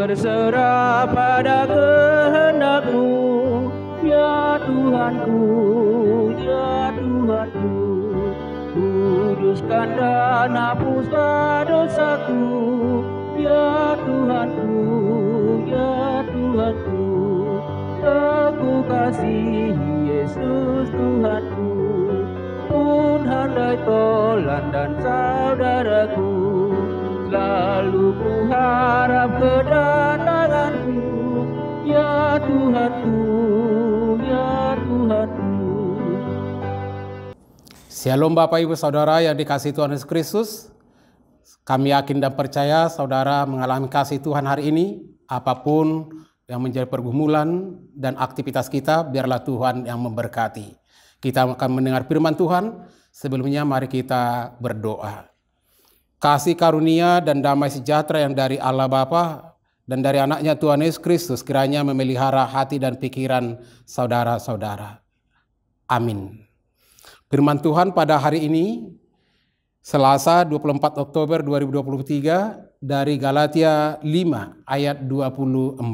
berserah pada kehendak-Mu, ya Tuhanku, ya Tuhanku. Kuduskan dan hapuslah dosaku, ya Tuhanku, ya Tuhanku. Aku kasihi Yesus Tuhanku, pun handai tolan dan saudaraku. Selalu ku harap kedatangan-Mu, ya Tuhanku, ya Tuhanku. Shalom Bapak Ibu Saudara yang dikasihi Tuhan Yesus Kristus. Kami yakin dan percaya saudara mengalami kasih Tuhan hari ini. Apapun yang menjadi pergumulan dan aktivitas kita, biarlah Tuhan yang memberkati. Kita akan mendengar firman Tuhan. Sebelumnya mari kita berdoa. Kasih karunia dan damai sejahtera yang dari Allah Bapa dan dari anaknya Tuhan Yesus Kristus kiranya memelihara hati dan pikiran saudara-saudara. Amin. Firman Tuhan pada hari ini, Selasa 24 Oktober 2023 dari Galatia 5 ayat 24.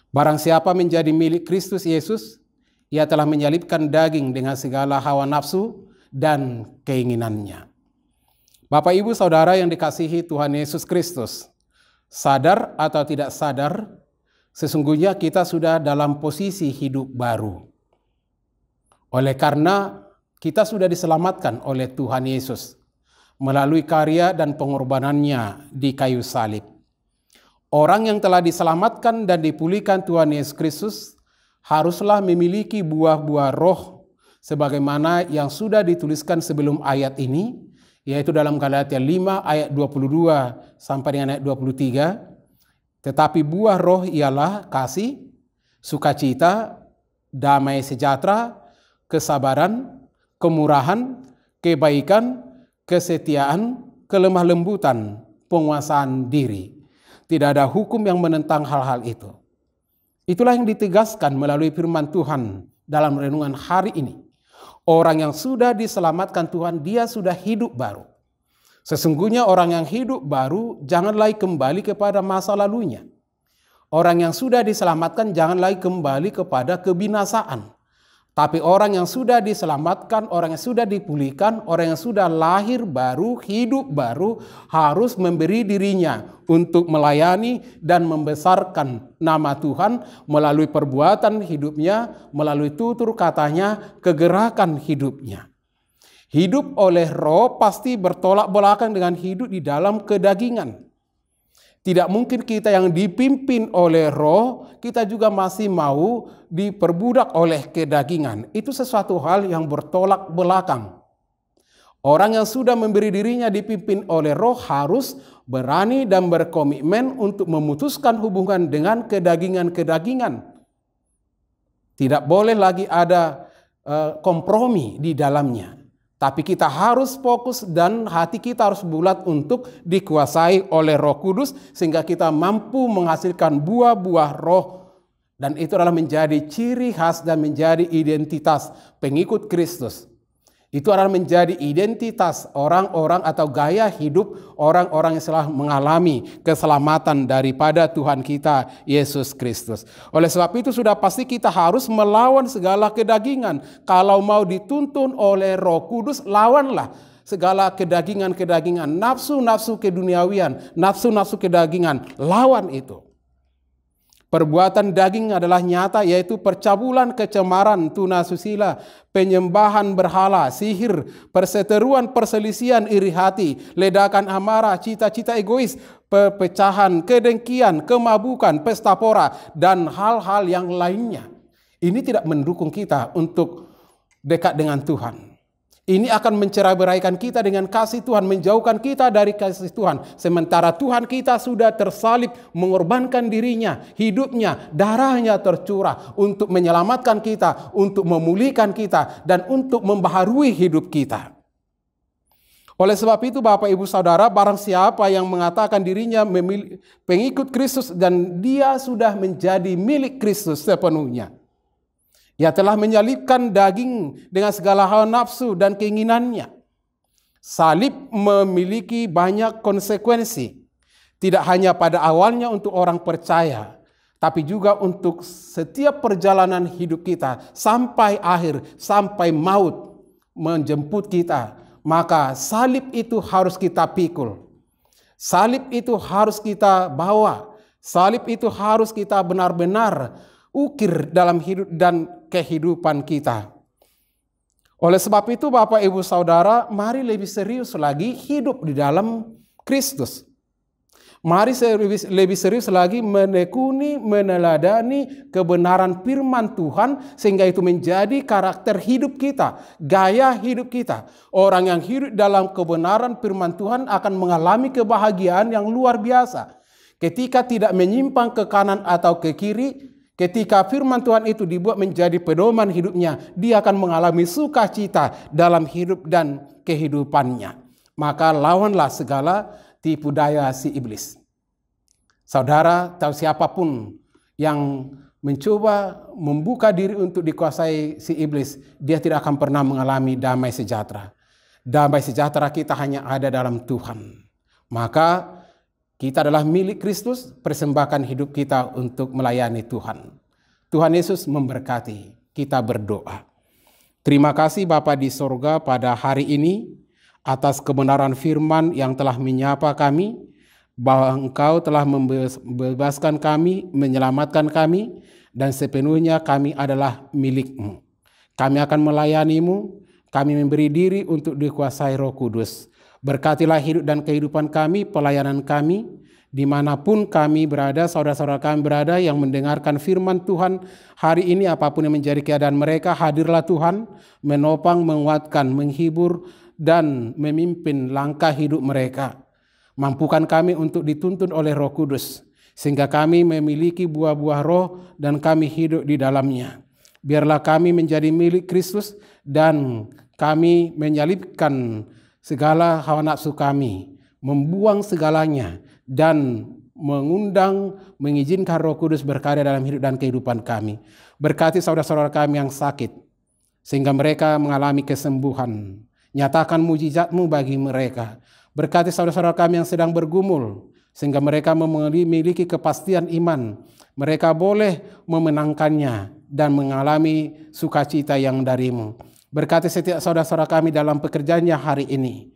Barang siapa menjadi milik Kristus Yesus, ia telah menyalibkan daging dengan segala hawa nafsu dan keinginannya. Bapak Ibu Saudara yang dikasihi Tuhan Yesus Kristus, sadar atau tidak sadar, sesungguhnya kita sudah dalam posisi hidup baru. Oleh karena kita sudah diselamatkan oleh Tuhan Yesus melalui karya dan pengorbanannya di kayu salib. Orang yang telah diselamatkan dan dipulihkan Tuhan Yesus Kristus haruslah memiliki buah-buah roh sebagaimana yang sudah dituliskan sebelum ayat ini, yaitu dalam Galatia 5 ayat 22 sampai dengan ayat 23. Tetapi buah roh ialah kasih, sukacita, damai sejahtera, kesabaran, kemurahan, kebaikan, kesetiaan, kelemah lembutan, penguasaan diri. Tidak ada hukum yang menentang hal-hal itu. Itulah yang ditegaskan melalui firman Tuhan dalam renungan hari ini. Orang yang sudah diselamatkan Tuhan, dia sudah hidup baru. Sesungguhnya orang yang hidup baru jangan lagi kembali kepada masa lalunya. Orang yang sudah diselamatkan jangan lagi kembali kepada kebinasaan. Tapi orang yang sudah diselamatkan, orang yang sudah dipulihkan, orang yang sudah lahir baru, hidup baru, harus memberi dirinya untuk melayani dan membesarkan nama Tuhan melalui perbuatan hidupnya, melalui tutur katanya, kegerakan hidupnya. Hidup oleh roh pasti bertolak belakang dengan hidup di dalam kedagingan. Tidak mungkin kita yang dipimpin oleh roh, kita juga masih mau diperbudak oleh kedagingan. Itu sesuatu hal yang bertolak belakang. Orang yang sudah memberi dirinya dipimpin oleh roh harus berani dan berkomitmen untuk memutuskan hubungan dengan kedagingan-kedagingan. Tidak boleh lagi ada kompromi di dalamnya. Tapi kita harus fokus dan hati kita harus bulat untuk dikuasai oleh Roh Kudus sehingga kita mampu menghasilkan buah-buah roh. Dan itu adalah menjadi ciri khas dan menjadi identitas pengikut Kristus. Itu adalah menjadi identitas orang-orang atau gaya hidup orang-orang yang telah mengalami keselamatan daripada Tuhan kita Yesus Kristus. Oleh sebab itu sudah pasti kita harus melawan segala kedagingan. Kalau mau dituntun oleh Roh Kudus, lawanlah segala kedagingan-kedagingan, nafsu-nafsu keduniawian, nafsu-nafsu kedagingan, lawan itu. Perbuatan daging adalah nyata, yaitu percabulan, kecemaran, tunasusila, penyembahan berhala, sihir, perseteruan, perselisihan, iri hati, ledakan amarah, cita-cita egois, perpecahan, kedengkian, kemabukan, pesta pora, dan hal-hal yang lainnya. Ini tidak mendukung kita untuk dekat dengan Tuhan. Ini akan mencerai-beraikan kita dengan kasih Tuhan, menjauhkan kita dari kasih Tuhan. Sementara Tuhan kita sudah tersalib, mengorbankan dirinya, hidupnya, darahnya tercurah untuk menyelamatkan kita, untuk memulihkan kita, dan untuk membaharui hidup kita. Oleh sebab itu Bapak Ibu Saudara, barang siapa yang mengatakan dirinya pengikut Kristus dan dia sudah menjadi milik Kristus sepenuhnya, ia telah menyalibkan daging dengan segala hawa nafsu dan keinginannya. Salib memiliki banyak konsekuensi. Tidak hanya pada awalnya untuk orang percaya, tapi juga untuk setiap perjalanan hidup kita sampai akhir, sampai maut menjemput kita. Maka salib itu harus kita pikul. Salib itu harus kita bawa. Salib itu harus kita benar-benar ukir dalam hidup dan kehidupan kita. Oleh sebab itu Bapak Ibu Saudara, mari lebih serius lagi hidup di dalam Kristus. Mari lebih serius lagi menekuni, meneladani kebenaran firman Tuhan sehingga itu menjadi karakter hidup kita, gaya hidup kita. Orang yang hidup dalam kebenaran firman Tuhan akan mengalami kebahagiaan yang luar biasa. Ketika tidak menyimpang ke kanan atau ke kiri, ketika firman Tuhan itu dibuat menjadi pedoman hidupnya, dia akan mengalami sukacita dalam hidup dan kehidupannya. Maka lawanlah segala tipu daya si iblis. Saudara tahu siapapun yang mencoba membuka diri untuk dikuasai si iblis, dia tidak akan pernah mengalami damai sejahtera. Damai sejahtera kita hanya ada dalam Tuhan. Maka kita adalah milik Kristus, persembahkan hidup kita untuk melayani Tuhan. Tuhan Yesus memberkati. Kita berdoa. Terima kasih Bapa di sorga pada hari ini atas kebenaran firman yang telah menyapa kami, bahwa Engkau telah membebaskan kami, menyelamatkan kami, dan sepenuhnya kami adalah milik-Mu. Kami akan melayani-Mu, kami memberi diri untuk dikuasai Roh Kudus. Berkatilah hidup dan kehidupan kami, pelayanan kami, dimanapun kami berada, saudara-saudara kami berada yang mendengarkan firman Tuhan hari ini, apapun yang menjadi keadaan mereka, hadirlah Tuhan, menopang, menguatkan, menghibur, dan memimpin langkah hidup mereka. Mampukan kami untuk dituntun oleh Roh Kudus, sehingga kami memiliki buah-buah roh dan kami hidup di dalamnya. Biarlah kami menjadi milik Kristus dan kami menyalibkan segala hawa nafsu kami, membuang segalanya dan mengizinkan Roh Kudus berkarya dalam hidup dan kehidupan kami. Berkati saudara-saudara kami yang sakit, sehingga mereka mengalami kesembuhan. Nyatakan mujizat-Mu bagi mereka. Berkati saudara-saudara kami yang sedang bergumul, sehingga mereka memiliki kepastian iman. Mereka boleh memenangkannya dan mengalami sukacita yang dari-Mu. Berkati setiap saudara-saudara kami dalam pekerjaannya hari ini.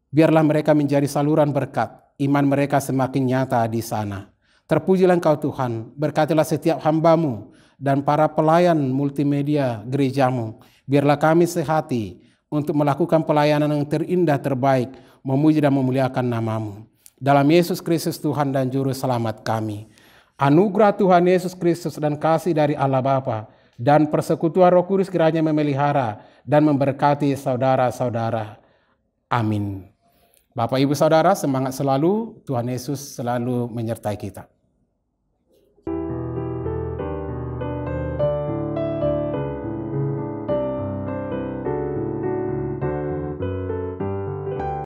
Biarlah mereka menjadi saluran berkat. Iman mereka semakin nyata di sana. Terpujilah Engkau Tuhan. Berkatilah setiap hamba-Mu dan para pelayan multimedia gereja-Mu. Biarlah kami sehati untuk melakukan pelayanan yang terindah terbaik, memuji dan memuliakan nama-Mu. Dalam Yesus Kristus Tuhan dan Juru Selamat kami. Anugerah Tuhan Yesus Kristus dan kasih dari Allah Bapa dan persekutuan Roh Kudus kiranya memelihara dan memberkati saudara-saudara. Amin. Bapak Ibu Saudara, semangat selalu. Tuhan Yesus selalu menyertai kita.